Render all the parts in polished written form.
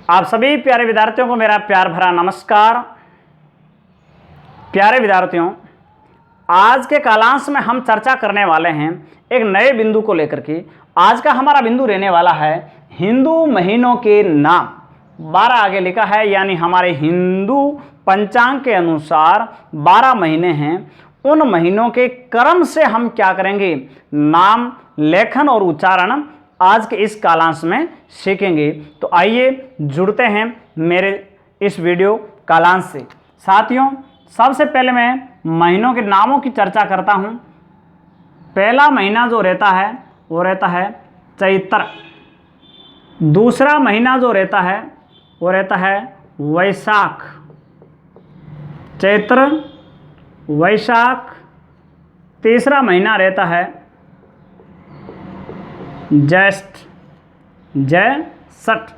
आप सभी प्यारे विद्यार्थियों को मेरा प्यार भरा नमस्कार। प्यारे विद्यार्थियों, आज के कालांश में हम चर्चा करने वाले हैं एक नए बिंदु को लेकर के। आज का हमारा बिंदु रहने वाला है हिंदू महीनों के नाम। 12 आगे लिखा है, यानी हमारे हिंदू पंचांग के अनुसार 12 महीने हैं। उन महीनों के क्रम से हम क्या करेंगे, नाम, लेखन और उच्चारण आज के इस कालांश में सीखेंगे। तो आइए जुड़ते हैं मेरे इस वीडियो कालांश से। साथियों, सबसे पहले मैं महीनों के नामों की चर्चा करता हूं। पहला महीना जो रहता है वो रहता है चैत्र। दूसरा महीना जो रहता है वो रहता है वैशाख। चैत्र, वैशाख। तीसरा महीना रहता है ज्येष्ठ, ज्येष्ठ।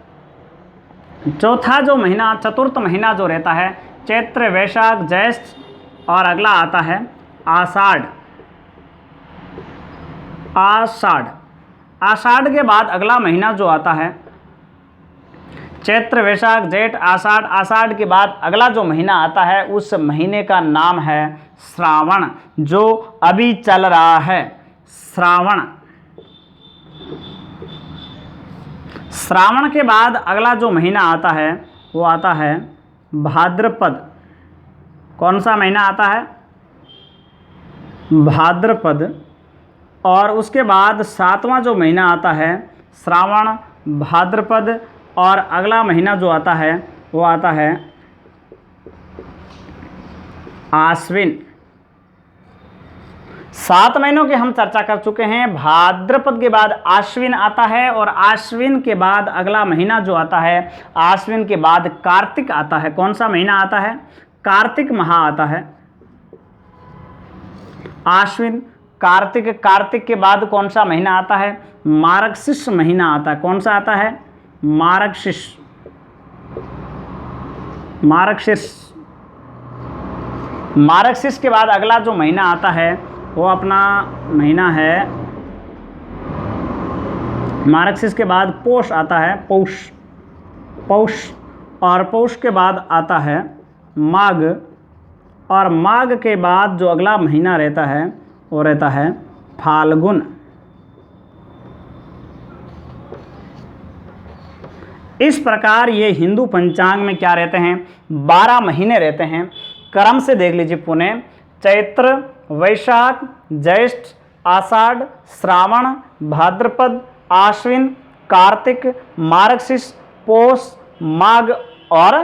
चौथा जो महीना, चतुर्थ महीना जो रहता है चैत्र, वैशाख, ज्येष्ठ और अगला आता है आषाढ़। आषाढ़, आषाढ़ के बाद अगला महीना जो आता है चैत्र, वैशाख, जेठ, आषाढ़। आषाढ़ के बाद अगला जो महीना आता है उस महीने का नाम है श्रावण, जो अभी चल रहा है। श्रावण। श्रावण के बाद अगला जो महीना आता है वो आता है भाद्रपद। कौन सा महीना आता है? भाद्रपद। और उसके बाद 7वां जो महीना आता है श्रावण, भाद्रपद और अगला महीना जो आता है वो आता है आश्विन। 7 महीनों की हम चर्चा कर चुके हैं। भाद्रपद के बाद आश्विन आता है और आश्विन के बाद अगला महीना जो आता है, आश्विन के बाद कार्तिक आता है। कौन सा महीना आता है? कार्तिक माह आता है। आश्विन, कार्तिक। कार्तिक के बाद कौन सा महीना आता है? मार्गशीर्ष महीना आता है। कौन सा आता है? मार्गशीर्ष। मार्गशीर्ष। मार्गशीर्ष के बाद अगला जो महीना आता है वो अपना महीना है, मार्गशीर्ष के बाद पौष आता है। पौष, पौष। और पौष के बाद आता है माघ। और माघ के बाद जो अगला महीना रहता है वो रहता है फाल्गुन। इस प्रकार ये हिंदू पंचांग में क्या रहते हैं? 12 महीने रहते हैं। क्रम से देख लीजिए पुनः। चैत्र, वैशाख, ज्येष्ठ, आषाढ़, श्रावण, भाद्रपद, आश्विन, कार्तिक, मार्गशीर्ष, पौष, माघ और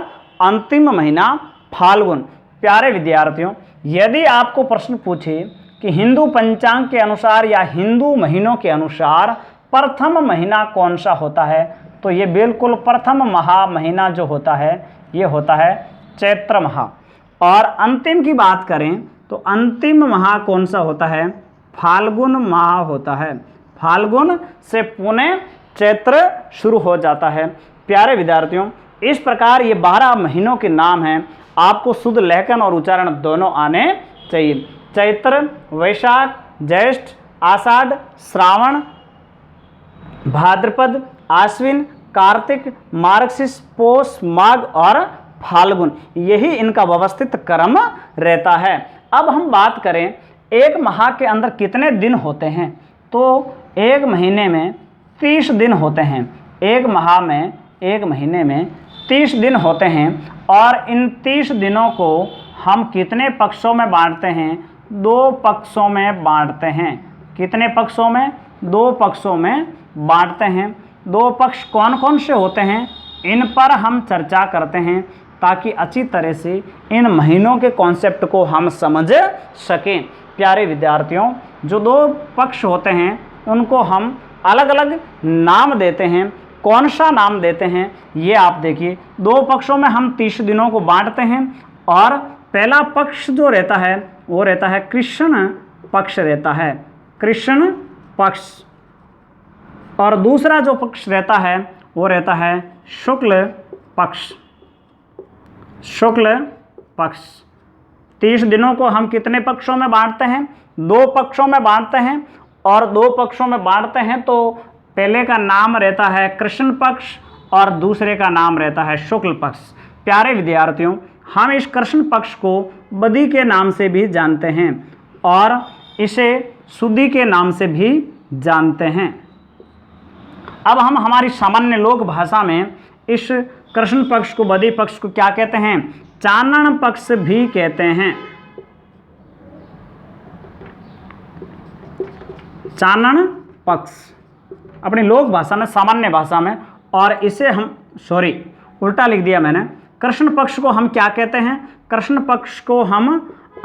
अंतिम महीना फाल्गुन। प्यारे विद्यार्थियों, यदि आपको प्रश्न पूछे कि हिंदू पंचांग के अनुसार या हिंदू महीनों के अनुसार प्रथम महीना कौन सा होता है, तो ये बिल्कुल प्रथम महीना जो होता है ये होता है चैत्र माह। और अंतिम की बात करें तो अंतिम माह कौन सा होता है? फाल्गुन माह होता है। फाल्गुन से पुनः चैत्र शुरू हो जाता है। प्यारे विद्यार्थियों, इस प्रकार ये 12 महीनों के नाम हैं। आपको शुद्ध लेखन और उच्चारण दोनों आने चाहिए। चैत्र, वैशाख, ज्येष्ठ, आषाढ़, श्रावण, भाद्रपद, आश्विन, कार्तिक, मार्गशीर्ष, पौष, माघ और फाल्गुन, यही इनका व्यवस्थित क्रम रहता है। अब हम बात करें एक माह के अंदर कितने दिन होते हैं, तो एक महीने में 30 दिन होते हैं। एक माह में, एक महीने में 30 दिन होते हैं। और इन 30 दिनों को हम कितने पक्षों में बांटते हैं? 2 पक्षों में बांटते हैं। कितने पक्षों में? 2 पक्षों में बांटते हैं। 2 पक्ष कौन कौन से होते हैं, इन पर हम चर्चा करते हैं ताकि अच्छी तरह से इन महीनों के कॉन्सेप्ट को हम समझ सकें। प्यारे विद्यार्थियों, जो 2 पक्ष होते हैं उनको हम अलग अलग नाम देते हैं। कौन सा नाम देते हैं ये आप देखिए। 2 पक्षों में हम 30 दिनों को बांटते हैं। और पहला पक्ष जो रहता है वो रहता है कृष्ण पक्ष रहता है, कृष्ण पक्ष। और दूसरा जो पक्ष रहता है वो रहता है शुक्ल पक्ष, शुक्ल पक्ष। 30 दिनों को हम कितने पक्षों में बांटते हैं? 2 पक्षों में बांटते हैं। और 2 पक्षों में बांटते हैं तो पहले का नाम रहता है कृष्ण पक्ष और दूसरे का नाम रहता है शुक्ल पक्ष। प्यारे विद्यार्थियों, हम इस कृष्ण पक्ष को बदी के नाम से भी जानते हैं और इसे सुदी के नाम से भी जानते हैं। अब हम हमारी सामान्य लोक भाषा में इस कृष्ण पक्ष को, बदी पक्ष को क्या कहते हैं? चानन पक्ष भी कहते हैं। चानन पक्ष अपनी लोक भाषा में, सामान्य भाषा में, और इसे हम उल्टा लिख दिया मैंने। कृष्ण पक्ष को हम क्या कहते हैं? कृष्ण पक्ष को हम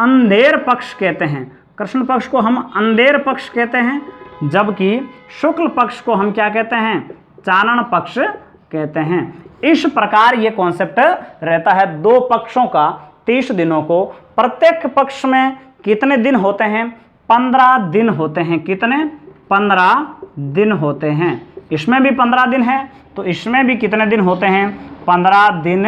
अंधेर पक्ष कहते हैं। कृष्ण पक्ष को हम अंधेर पक्ष कहते हैं, जबकि शुक्ल पक्ष को हम क्या कहते हैं? चानन पक्ष कहते हैं। इस प्रकार ये कॉन्सेप्ट रहता है दो पक्षों का, 30 दिनों को। प्रत्येक पक्ष में कितने दिन होते हैं? 15 दिन होते हैं। कितने? 15 दिन होते हैं। इसमें भी 15 दिन है, तो इसमें भी कितने दिन होते हैं? 15 दिन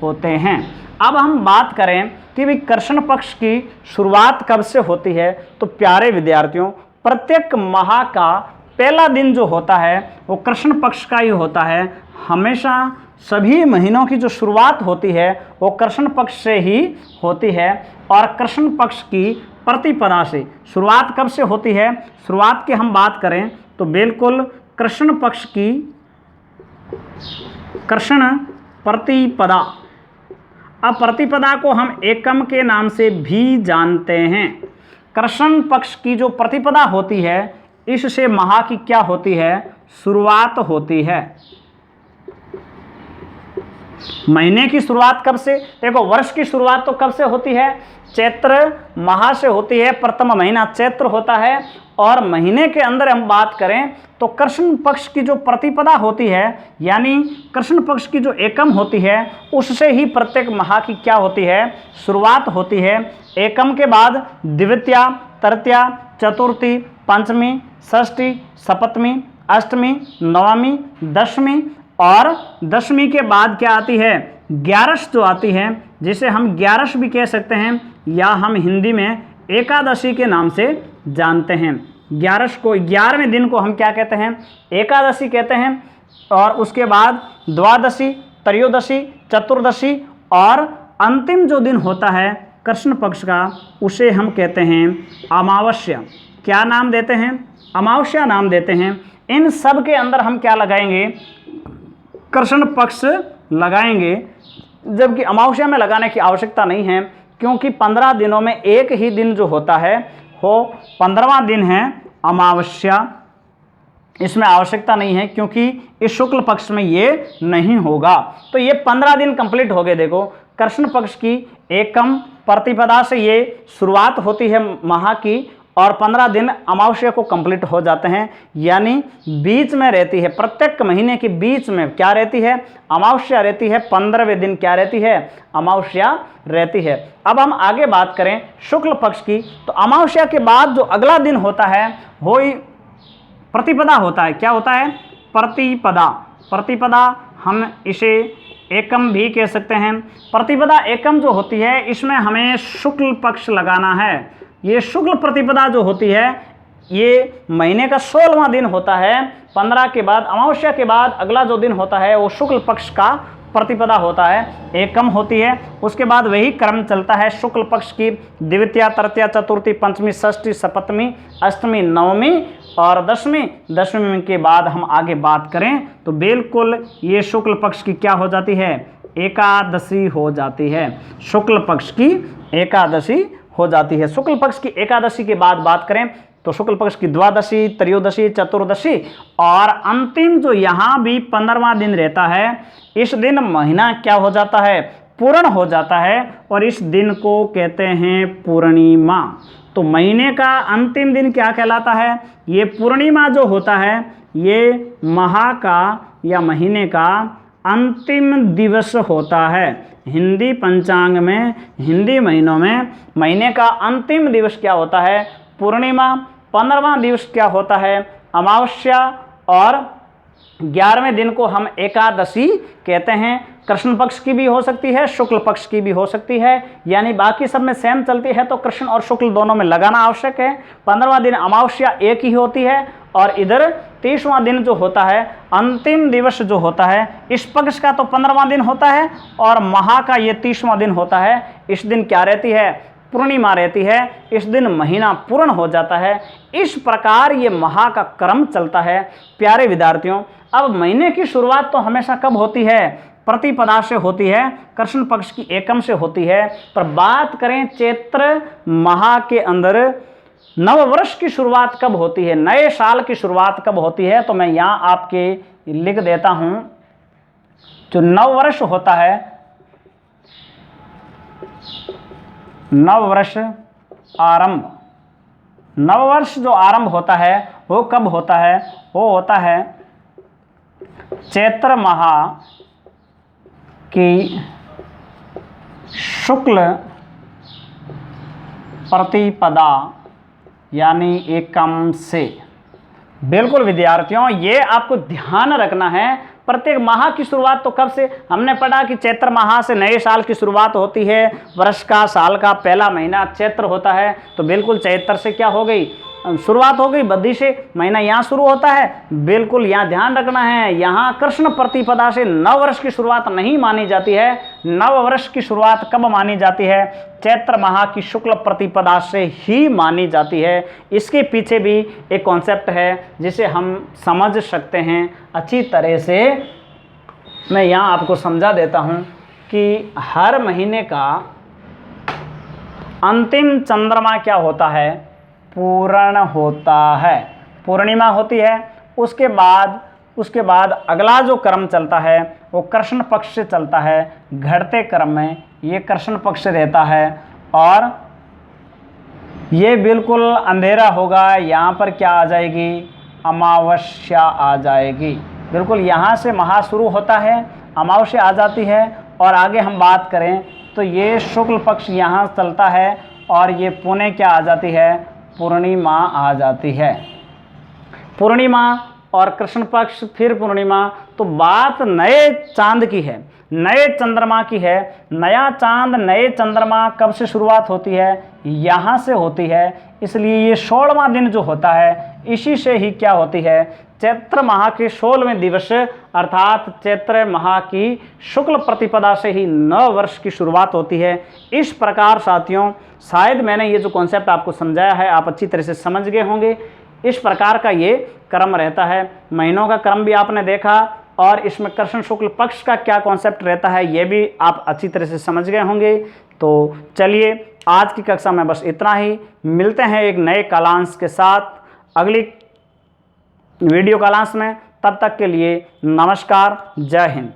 होते हैं। अब हम बात करें कि भी कृष्ण पक्ष की शुरुआत कब से होती है, तो प्यारे विद्यार्थियों, प्रत्येक माह का पहला दिन जो होता है वो कृष्ण पक्ष का ही होता है। हमेशा सभी महीनों की जो शुरुआत होती है वो कृष्ण पक्ष से ही होती है। और कृष्ण पक्ष की प्रतिपदा से शुरुआत कब से होती है? शुरुआत की हम बात करें तो बिल्कुल कृष्ण पक्ष की कृष्ण प्रतिपदा। अब प्रतिपदा को हम एकम के नाम से भी जानते हैं। कृष्ण पक्ष की जो प्रतिपदा होती है, इससे माह की क्या होती है? शुरुआत होती है। महीने की शुरुआत कब से? देखो, वर्ष की शुरुआत तो कब से होती है? चैत्र माह से होती है। प्रथम महीना चैत्र होता है। और महीने के अंदर हम बात करें तो कृष्ण पक्ष की जो प्रतिपदा होती है, यानी कृष्ण पक्ष की जो एकम होती है, उससे ही प्रत्येक माह की क्या होती है? शुरुआत होती है। एकम के बाद द्वितीया, तृतीया, चतुर्थी, पंचमी, षष्ठी, सप्तमी, अष्टमी, नवमी, दशमी, और दशमी के बाद क्या आती है? ग्यारस जो आती है, जिसे हम ग्यारस भी कह सकते हैं, या हम हिंदी में एकादशी के नाम से जानते हैं। ग्यारस को, 11वें दिन को हम क्या कहते हैं? एकादशी कहते हैं। और उसके बाद द्वादशी, त्रयोदशी, चतुर्दशी, और अंतिम जो दिन होता है कृष्ण पक्ष का, उसे हम कहते हैं अमावस्या। क्या नाम देते हैं? अमावस्या नाम देते हैं। इन सब के अंदर हम क्या लगाएंगे? कृष्ण पक्ष लगाएंगे, जबकि अमावस्या में लगाने की आवश्यकता नहीं है, क्योंकि 15 दिनों में एक ही दिन जो होता है वो 15वां दिन है अमावस्या। इसमें आवश्यकता नहीं है, क्योंकि इस शुक्ल पक्ष में ये नहीं होगा। तो ये 15 दिन कंप्लीट हो गए। देखो, कृष्ण पक्ष की एकम प्रतिपदा से ये शुरुआत होती है माह की, और 15 दिन अमावस्या को कंप्लीट हो जाते हैं। यानी बीच में रहती है, प्रत्येक महीने के बीच में क्या रहती है? अमावस्या रहती है। 15वें दिन क्या रहती है? अमावस्या रहती है। अब हम आगे बात करें शुक्ल पक्ष की, तो अमावस्या के बाद जो अगला दिन होता है वो ही प्रतिपदा होता है। क्या होता है? प्रतिपदा। प्रतिपदा हम इसे एकम भी कह सकते हैं। प्रतिपदा एकम जो होती है, इसमें हमें शुक्ल पक्ष लगाना है। ये शुक्ल प्रतिपदा जो होती है, ये महीने का 16वां दिन होता है। 15 के बाद, अमावस्या के बाद अगला जो दिन होता है वो शुक्ल पक्ष का प्रतिपदा होता है, एकम होती है। उसके बाद वही क्रम चलता है शुक्ल पक्ष की द्वितीया, तृतीया, चतुर्थी, पंचमी, षष्ठी, सप्तमी, अष्टमी, नवमी और दशमी। दशमी के बाद हम आगे बात करें तो बिल्कुल ये शुक्ल पक्ष की क्या हो जाती है? एकादशी हो जाती है। शुक्ल पक्ष की एकादशी हो जाती है। शुक्ल पक्ष की एकादशी के बाद बात करें तो शुक्ल पक्ष की द्वादशी, त्रयोदशी, चतुर्दशी, और अंतिम जो यहाँ भी 15वां दिन रहता है, इस दिन महीना क्या हो जाता है? पूर्ण हो जाता है, और इस दिन को कहते हैं पूर्णिमा। तो महीने का अंतिम दिन क्या कहलाता है? ये पूर्णिमा जो होता है, ये माह का या महीने का अंतिम दिवस होता है। हिंदी पंचांग में, हिंदी महीनों में महीने का अंतिम दिवस क्या होता है? पूर्णिमा। 15वां दिवस क्या होता है? अमावस्या। और 11वें दिन को हम एकादशी कहते हैं। कृष्ण पक्ष की भी हो सकती है, शुक्ल पक्ष की भी हो सकती है, यानी बाकी सब में सेम चलती है तो कृष्ण और शुक्ल दोनों में लगाना आवश्यक है। 15वां दिन अमावस्या एक ही होती है और इधर 30वां दिन जो होता है, अंतिम दिवस जो होता है, इस पक्ष का तो 15वां दिन होता है और महा का ये 30वां दिन होता है। इस दिन क्या रहती है? पूर्णिमा रहती है। इस दिन महीना पूर्ण हो जाता है। इस प्रकार ये महा का क्रम चलता है। प्यारे विद्यार्थियों, अब महीने की शुरुआत तो हमेशा कब होती है? प्रतिपदा से होती है, कृष्ण पक्ष की एकम से होती है। पर बात करें चैत्र माह के अंदर नव वर्ष की शुरुआत कब होती है, नए साल की शुरुआत कब होती है, तो मैं यहाँ आपके लिख देता हूँ। जो नव वर्ष होता है, नव वर्ष आरंभ, नव वर्ष जो आरंभ होता है वो कब होता है? वो होता है चैत्र माह की शुक्ल प्रतिपदा यानी एकम से। बिल्कुल विद्यार्थियों, ये आपको ध्यान रखना है। प्रत्येक माह की शुरुआत तो कब से? हमने पढ़ा कि चैत्र माह से नए साल की शुरुआत होती है। वर्ष का, साल का पहला महीना चैत्र होता है, तो बिल्कुल चैत्र से क्या हो गई? शुरुआत हो गई। बद्धी से महीना यहाँ शुरू होता है। बिल्कुल यहाँ ध्यान रखना है, यहाँ कृष्ण प्रतिपदा से नव वर्ष की शुरुआत नहीं मानी जाती है। नव वर्ष की शुरुआत कब मानी जाती है? चैत्र माह की शुक्ल प्रतिपदा से ही मानी जाती है। इसके पीछे भी एक कॉन्सेप्ट है जिसे हम समझ सकते हैं अच्छी तरह से। मैं यहाँ आपको समझा देता हूँ कि हर महीने का अंतिम चंद्रमा क्या होता है? पूर्ण होता है, पूर्णिमा होती है। उसके बाद अगला जो क्रम चलता है वो कृष्ण पक्ष से चलता है। घटते क्रम में ये कृष्ण पक्ष रहता है और ये बिल्कुल अंधेरा होगा। यहाँ पर क्या आ जाएगी? अमावस्या आ जाएगी। बिल्कुल यहाँ से महा शुरू होता है, अमावस्या आ जाती है और आगे हम बात करें तो ये शुक्ल पक्ष यहाँ चलता है और ये पुणे क्या आ जाती है? पूर्णिमा आ जाती है। पूर्णिमा और कृष्ण पक्ष, फिर पूर्णिमा। तो बात नए चांद की है, नए चंद्रमा की है। नया चांद, नए चंद्रमा कब से शुरुआत होती है? यहाँ से होती है। इसलिए ये 16वां दिन जो होता है, इसी से ही क्या होती है? चैत्र माह के 16वें दिवस अर्थात चैत्र माह की शुक्ल प्रतिपदा से ही नव वर्ष की शुरुआत होती है। इस प्रकार साथियों, शायद मैंने ये जो कॉन्सेप्ट आपको समझाया है आप अच्छी तरह से समझ गए होंगे। इस प्रकार का ये क्रम रहता है। महीनों का क्रम भी आपने देखा और इसमें कृष्ण शुक्ल पक्ष का क्या कॉन्सेप्ट रहता है ये भी आप अच्छी तरह से समझ गए होंगे। तो चलिए, आज की कक्षा में बस इतना ही। मिलते हैं एक नए कालांश के साथ अगली वीडियो कालांश में। तब तक के लिए नमस्कार, जय हिंद।